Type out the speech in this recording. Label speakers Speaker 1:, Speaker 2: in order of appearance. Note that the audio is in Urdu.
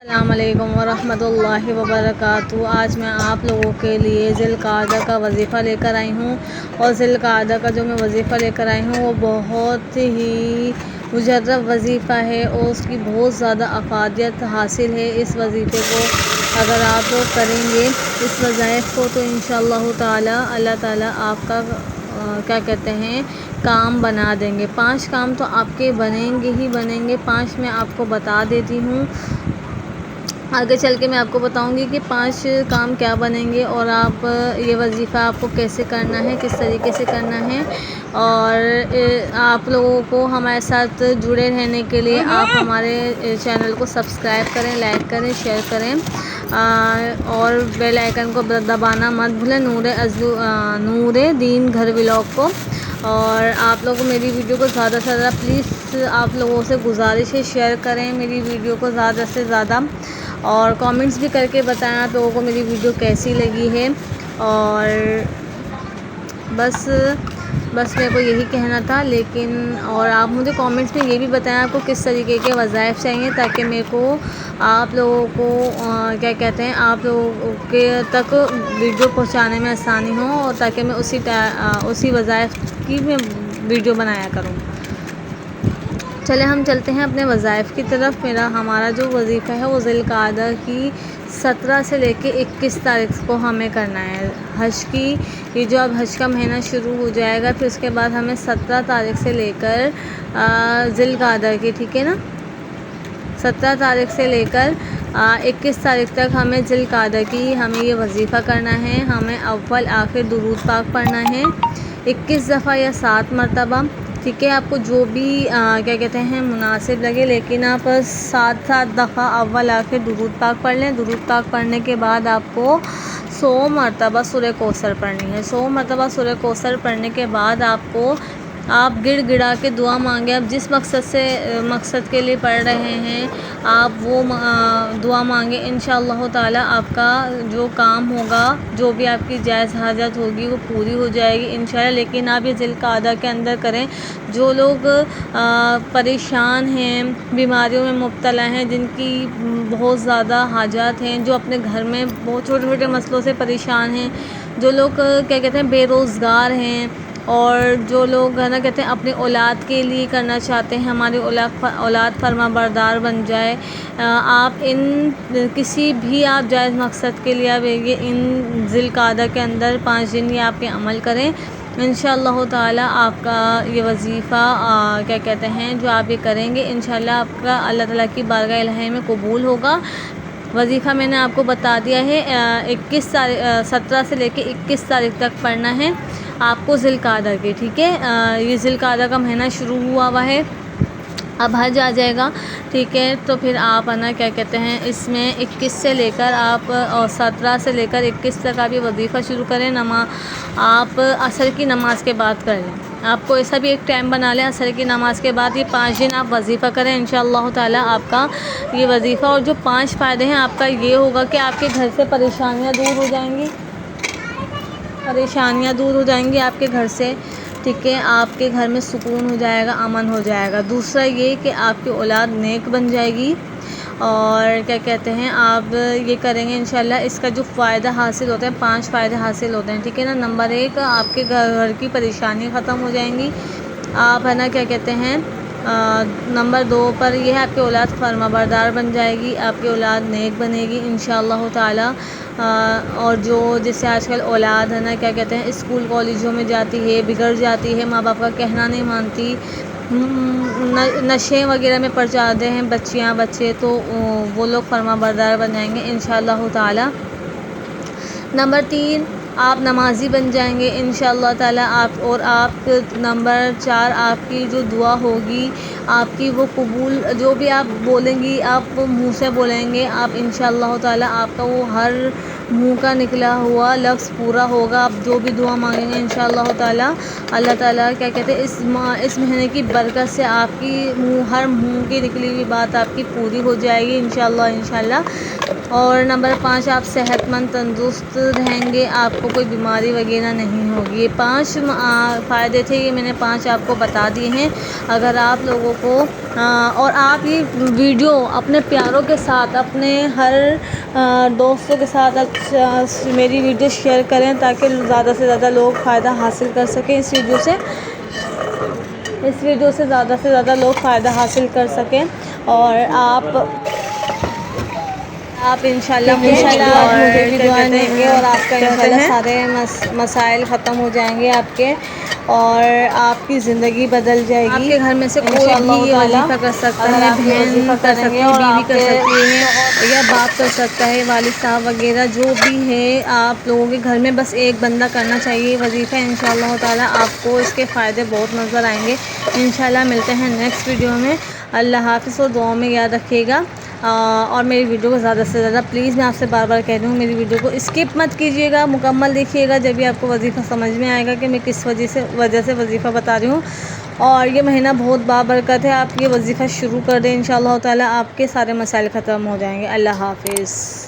Speaker 1: السلام علیکم ورحمۃ اللہ وبرکاتہ۔ آج میں آپ لوگوں کے لیے ذی القعدہ کا وظیفہ لے کر آئی ہوں، اور ذی القعدہ کا جو میں وظیفہ لے کر آئی ہوں وہ بہت ہی مجرب وظیفہ ہے، اور اس کی بہت زیادہ افادیت حاصل ہے۔ اس وظیفے کو اگر آپ لوگ کریں گے، اس وظائف کو، تو انشاءاللہ تعالی اللہ تعالیٰ آپ کا کام بنا دیں گے۔ 5 کام تو آپ کے بنیں گے ہی بنیں گے۔ 5 میں آپ کو بتا دیتی ہوں، آگے چل کے میں آپ کو بتاؤں گی کہ 5 کام کیا بنیں گے، اور آپ یہ وظیفہ آپ کو کیسے کرنا ہے، کس طریقے سے کرنا ہے۔ اور آپ لوگوں کو ہمارے ساتھ جڑے رہنے کے لیے آپ ہمارے چینل کو سبسکرائب کریں، لائک کریں، شیئر کریں، اور بیل آئیکن کو دبانا مت بھولیں، نور دین گھر ولاگ کو۔ اور آپ لوگ میری ویڈیو کو زیادہ سے زیادہ پلیز آپ لوگوں سے گزارش ہے، شیئر کریں میری ویڈیو کو زیادہ سے زیادہ، اور کامنٹس بھی کر کے بتائیں آپ لوگوں کو میری ویڈیو کیسی لگی ہے۔ اور بس میرے کو یہی کہنا تھا، اور آپ مجھے کامنٹس میں یہ بھی بتائیں آپ کو کس طریقے کے وظائف چاہیے، تاکہ میرے کو آپ لوگوں کو آپ لوگوں کے تک ویڈیو پہنچانے میں آسانی ہو، اور تاکہ میں اسی وظائف کی میں ویڈیو بنایا کروں۔ چلے ہم چلتے ہیں اپنے وظائف کی طرف۔ ہمارا جو وظیفہ ہے وہ ذی القعدہ کی 17 سے لے کے 21 تاریخ کو ہمیں کرنا ہے۔ حج کی یہ جو اب حج کا مہینہ شروع ہو جائے گا، پھر اس کے بعد ہمیں 17 تاریخ سے لے کر ذی القعدہ کی، ٹھیک ہے نا، 17 تاریخ سے لے کر 21 تاریخ تک ہمیں ذی القعدہ کی ہمیں یہ وظیفہ کرنا ہے۔ ہمیں اول آخر درود پاک پڑھنا ہے 21 دفعہ یا 7 مرتبہ، ٹھیک ہے۔ آپ کو جو بھی مناسب لگے، لیکن آپ 7 دفعہ اول آخر درود پاک پڑھ لیں۔ درود پاک پڑھنے کے بعد آپ کو 100 مرتبہ سورہ کوثر پڑھنی ہے۔ 100 مرتبہ سورہ کوثر پڑھنے کے بعد آپ گڑ گڑا کے دعا مانگیں۔ آپ جس مقصد کے لیے پڑھ رہے ہیں، آپ وہ دعا مانگیں۔ انشاءاللہ تعالی آپ کا جو کام ہوگا، جو بھی آپ کی جائز حاجت ہوگی، وہ پوری ہو جائے گی انشاءاللہ۔ لیکن آپ یہ ذی القعدہ کے اندر کریں۔ جو لوگ پریشان ہیں، بیماریوں میں مبتلا ہیں، جن کی بہت زیادہ حاجات ہیں، جو اپنے گھر میں بہت چھوٹے چھوٹے مسئلوں سے پریشان ہیں، جو لوگ بے روزگار ہیں، اور جو لوگ اپنی اولاد کے لیے کرنا چاہتے ہیں، ہماری اولاد فرما بردار بن جائے، آپ کسی بھی آپ جائز مقصد کے لیے آپ ان ذی القعدہ کے اندر 5 دن یہ آپ یہ عمل کریں۔ انشاءاللہ تعالی آپ کا یہ وظیفہ جو آپ یہ کریں گے، انشاءاللہ آپ کا اللہ تعالیٰ کی بارگاہ الہی میں قبول ہوگا۔ وظیفہ میں نے آپ کو بتا دیا ہے، 17 سے لے کے 21 تاریخ تک پڑھنا ہے آپ کو ذی القعدہ کے، ٹھیک ہے۔ یہ ذی القعدہ کا مہینہ شروع ہوا ہے، اب حج آ جائے گا، ٹھیک ہے۔ تو پھر آپ اس میں 21 سے لے کر 17 سے لے کر 21 تک آپ یہ وظیفہ شروع کریں۔ آپ عصر کی نماز کے بعد کر لیں۔ آپ کو ایسا بھی ایک ٹائم بنا لیں، عصر کی نماز کے بعد یہ 5 دن آپ وظیفہ کریں۔ انشاءاللہ تعالی آپ کا یہ وظیفہ، اور جو 5 فائدے ہیں آپ کا یہ ہوگا کہ آپ کے گھر سے پریشانیاں دور ہو جائیں گی، آپ کے گھر سے، ٹھیک ہے۔ آپ کے گھر میں سکون ہو جائے گا، امن ہو جائے گا۔ دوسرا یہ کہ آپ کی اولاد نیک بن جائے گی، اور آپ یہ کریں گے انشاءاللہ۔ اس کا جو فائدہ حاصل ہوتا ہے، 5 فائدے حاصل ہوتے ہیں، ٹھیک ہے نا۔ نمبر 1، آپ کے گھر کی پریشانی ختم ہو جائیں گی۔ آپ نمبر 2 پر یہ ہے آپ کی اولاد فرما بردار بن جائے گی، آپ کی اولاد نیک بنے گی انشاءاللہ تعالی۔ اور جیسے آج کل اولاد اسکول کالجوں میں جاتی ہے، بگڑ جاتی ہے، ماں باپ کا کہنا نہیں مانتی، نشے وغیرہ میں پڑ جاتے ہیں بچے، تو وہ لوگ فرما بردار بن جائیں گے انشاءاللہ تعالی۔ نمبر 3، آپ نمازی بن جائیں گے انشاءاللہ تعالی۔ نمبر 4، آپ کی جو دعا ہوگی، آپ کی وہ قبول، جو بھی آپ بولیں گی، آپ منہ سے بولیں گے، آپ انشاءاللہ تعالی آپ کا وہ ہر منہ کا نکلا ہوا لفظ پورا ہوگا۔ آپ جو بھی دعا مانگیں گے انشاءاللہ تعالی، اللہ تعالیٰ اس مہینے کی برکت سے آپ کی ہر منہ کی نکلی ہوئی بات آپ کی پوری ہو جائے گی انشاءاللہ۔ اور نمبر 5 آپ صحت مند تندرست رہیں گے، آپ کو کوئی بیماری وغیرہ نہیں ہوگی۔ یہ 5 فائدے تھے، یہ میں نے 5 آپ کو بتا دیے ہیں۔ اگر آپ لوگوں کو اور آپ یہ ویڈیو اپنے پیاروں کے ساتھ، اپنے ہر دوستوں کے ساتھ میری ویڈیو شیئر کریں تاکہ زیادہ سے زیادہ لوگ فائدہ حاصل کر سکیں اس ویڈیو سے زیادہ سے زیادہ لوگ فائدہ حاصل کر سکیں۔ اور آپ انشاءاللہ مجھے بھی دعائیں دیں گے اور آپ کا انشاءاللہ سارے مسائل ختم ہو جائیں گے آپ کے، اور آپ کی زندگی بدل جائے گی۔ آپ کے گھر میں سے کوئی بھی یہ وظیفہ کر سکتا ہے، بہن کر سکتی ہے، بیوی کر سکتی ہے، یا باپ کر سکتا ہے، والد صاحب وغیرہ جو بھی ہے، آپ لوگوں کے گھر میں بس ایک بندہ کرنا چاہیے وظیفہ۔ انشاءاللہ تعالیٰ آپ کو اس کے فائدے بہت نظر آئیں گے۔ انشاءاللہ ملتے ہیں نیکسٹ ویڈیو میں۔ اللہ حافظ، اور دعاؤں میں یاد رکھیے گا، اور میری ویڈیو کو زیادہ سے زیادہ پلیز، میں آپ سے بار بار کہہ رہی ہوں، میری ویڈیو کو اسکپ مت کیجیے گا، مکمل دیکھیے گا، جب بھی آپ کو وظیفہ سمجھ میں آئے گا کہ میں کس وجہ سے وظیفہ بتا رہی ہوں۔ اور یہ مہینہ بہت بابرکت ہے، آپ یہ وظیفہ شروع کر دیں، انشاءاللہ تعالیٰ آپ کے سارے مسائل ختم ہو جائیں گے۔ اللہ حافظ۔